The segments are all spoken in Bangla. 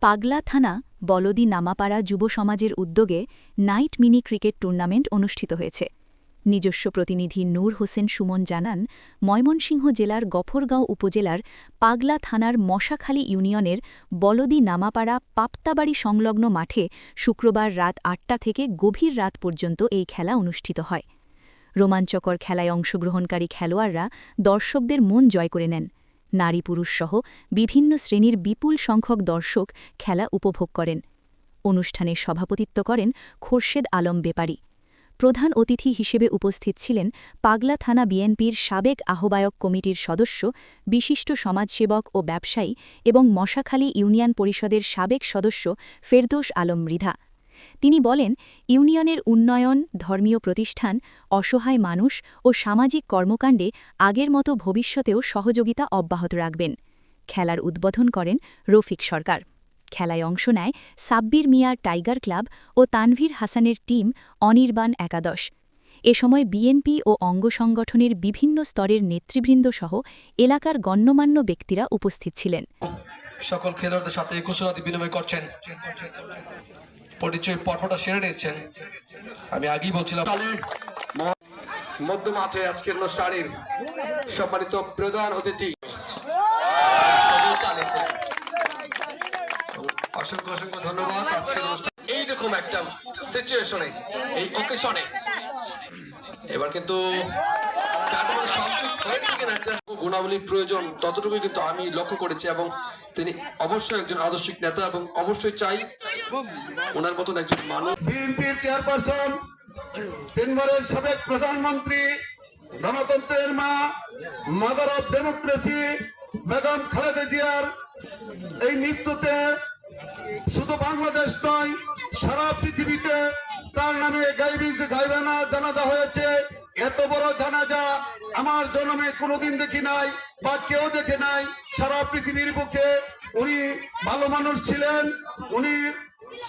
পাগলা থানা বলদি নামাপাড়া যুব সমাজের উদ্যোগে নাইট মিনি ক্রিকেট টুর্নামেন্ট অনুষ্ঠিত হয়েছে। নিজস্ব প্রতিনিধি নূর হোসেন সুমন জানান, ময়মনসিংহ জেলার গফরগাঁও উপজেলার পাগলা থানার মশাখালী ইউনিয়নের বলদি নামাপাড়া পাপ্তাবাড়ি সংলগ্ন মাঠে শুক্রবার রাত ৮টা থেকে গভীর রাত পর্যন্ত এই খেলা অনুষ্ঠিত হয়। রোমাঞ্চকর খেলায় অংশগ্রহণকারী খেলোয়াড়রা দর্শকদের মন জয় করে নেন। নারী পুরুষসহ বিভিন্ন শ্রেণীর বিপুল সংখ্যক দর্শক খেলা উপভোগ করেন। অনুষ্ঠানে সভাপতিত্ব করেন খোরশেদ আলম বেপারী। প্রধান অতিথি হিসেবে উপস্থিত ছিলেন পাগলা থানা বিএনপির সাবেক আহ্বায়ক কমিটির সদস্য, বিশিষ্ট সমাজসেবক ও ব্যবসায়ী এবং মশাখালী ইউনিয়ন পরিষদের সাবেক সদস্য ফেরদৌস আলম মৃধা। তিনি বলেন, ইউনিয়নের উন্নয়ন, ধর্মীয় প্রতিষ্ঠান, অসহায় মানুষ ও সামাজিক কর্মকাণ্ডে আগের মতো ভবিষ্যতেও সহযোগিতা অব্যাহত রাখবেন। খেলার উদ্বোধন করেন রফিক সরকার। খেলায় অংশ নেয় সাব্বির মিয়া টাইগার ক্লাব ও তানভীর হাসানের টিম অনির্বাণ একাদশ। এ সময় বিএনপি ও অঙ্গ সংগঠনের বিভিন্ন স্তরের নেতৃবৃন্দসহ এলাকার গণ্যমান্য ব্যক্তিরা উপস্থিত ছিলেন। সকল খেলোয়াড়দের সাথে কুশলাদি বিনিময় করছেন, পরিচয় পর্বটা সেরে নিচ্ছেন। আমি আগেই বলছিলাম, মধ্য মাঠে আজকের অনুষ্ঠানের সম্মানিত প্রধান অতিথি অসংখ্য অসংখ্য ধন্যবাদ। আজকের অনুষ্ঠান এইরকম একটা সিচুয়েশনে, এই অকেশনে এবার কিন্তু গুণাবলীর প্রয়োজন ততটুকুই কিন্তু আমি লক্ষ্য করেছি, এবং তিনি অবশ্যই একজন আদর্শিক নেতা এবং অবশ্যই চাই ওনার মতন একজন মানুষ। বিএনপির চেয়ারপারসন, তিনবারের সাবেক প্রধানমন্ত্রী, গণতন্ত্রের মা, mother of democracy Begum Khaleda জিয়ার এই মৃত্যুতে শুধু বাংলাদেশ নয়, সারা পৃথিবীতে তার নামে গাইবানা জানাজা হয়েছে। এত বড় জানাজা আমার জন্মে কোনোদিন দেখি নাই বা কেউ দেখে নাই সারা পৃথিবীর বুকে। উনি ভালো মানুষ ছিলেন, উনি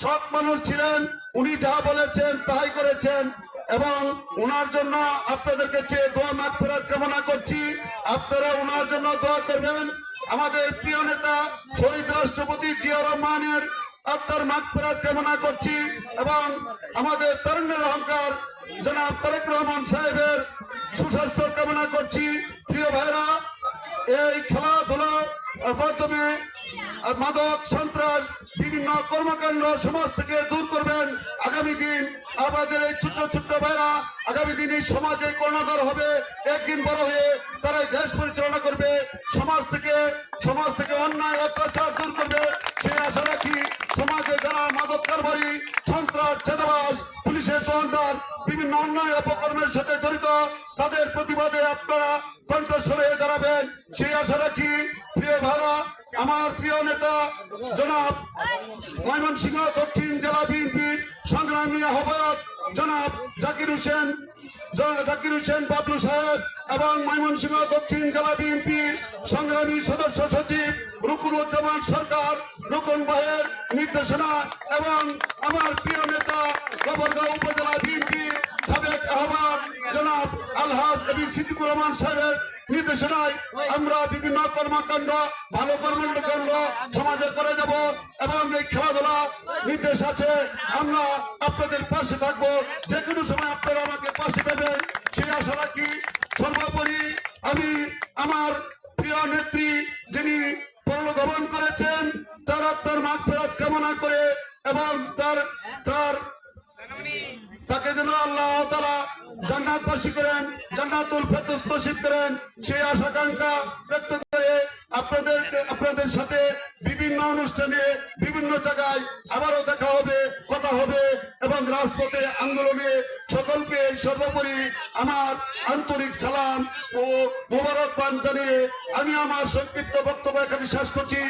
সৎ মানুষ ছিলেন, উনি যা বলেছেন তাই করেছেন, এবং ওনার জন্য আপনাদেরকে চেয়ে দোয়া মাগফিরাত কামনা করছি। আপনারা ওনার জন্য দোয়া করবেন। আমাদের প্রিয় নেতা শহীদ রাষ্ট্রপতি জিয়া রহমানের আত্মার মাগফিরাত কামনা করছি, এবং আমাদের তরুণের অহংকার জনাব তারেক রহমান সাহেবের সুস্বাস্থ্য কামনা করছি। প্রিয় ভাইরা, এই খেলাধুলার মাধ্যমে মাদক, সন্ত্রাস, বিভিন্ন কর্মকাণ্ড সমাজ থেকে দূর করবেন। আগামী দিন আমাদের এই ছোট্ট ছোট্ট ভাইরা আগামী দিন এই সমাজে কর্ণধার হবে, একদিন বড় হয়ে তারাই দেশ পরিচালনা করবে, সমাজ থেকে অন্যায় অত্যাচার দূর করবে। সেই আশা রাখি সমাজে যারা মাদক কারবারি, সন্ত্রাস, চাঁদাবাজ, পুলিশের দোকানদার, বিভিন্ন অন্যায় অপকর্মের সাথে জড়িত, তাদের প্রতিবাদে আপনারা কণ্ঠস্বরে দাঁড়াবেন, সেই আশা রাখি। প্রিয় ভাইরা, আমার প্রিয় নেতা জনাব ময়মনসিংহ দক্ষিণ জেলা বিএনপির সংগ্রামী আহ্বায়ক জনাব জাকির হোসেন বাবলু সাহেব এবং ময়মনসিংহ দক্ষিণ জেলা বিএনপির সংগ্রামী সদস্য সচিব রুকুনুজ্জামান সরকার, রুকন ভাইয়ের নির্দেশনা, এবং আমার প্রিয় নেতা গফরগাঁও উপজেলা বিএনপির সাবেক আহ্বায়ক জনাব আলহাজ এবি সিদ্দিকুর রহমান সাহেবের নির্দেশনায় আমরা বিভিন্ন কর্মকাণ্ড, ভালো কর্মকাণ্ড সমাজে করে যাব, এবং এই খেলাধুলা নির্দেশ আছে আমরা আপনাদের পাশে থাকবো। যে কোনো সময় আপনারা আমাকে পাশে পাবেন, সেই আশা রাখি। সর্বোপরি আমি আমার প্রিয় নেত্রী যিনি পরলোকগমন করেছেন তার আত্মার মাগফিরাত কামনা করে, এবং তাকে যেন আল্লাহ তাআলা জান্নাতবাসী করেন, জান্নাতুল ফেরদৌস নসিব করেন, সেই আশাকাঙ্ক্ষা ব্যক্ত করে আপনাদের সাথে বিভিন্ন অনুষ্ঠানে, বিভিন্ন জায়গায় আবারও দেখা হবে, কথা হবে, এবং রাজপথে আন্দোলনে সকলকে সর্বোপরি আমার আন্তরিক সালাম ও মোবারকবাদ জানিয়ে আমি আমার সংক্ষিপ্ত বক্তব্য এখানে শেষ করছি।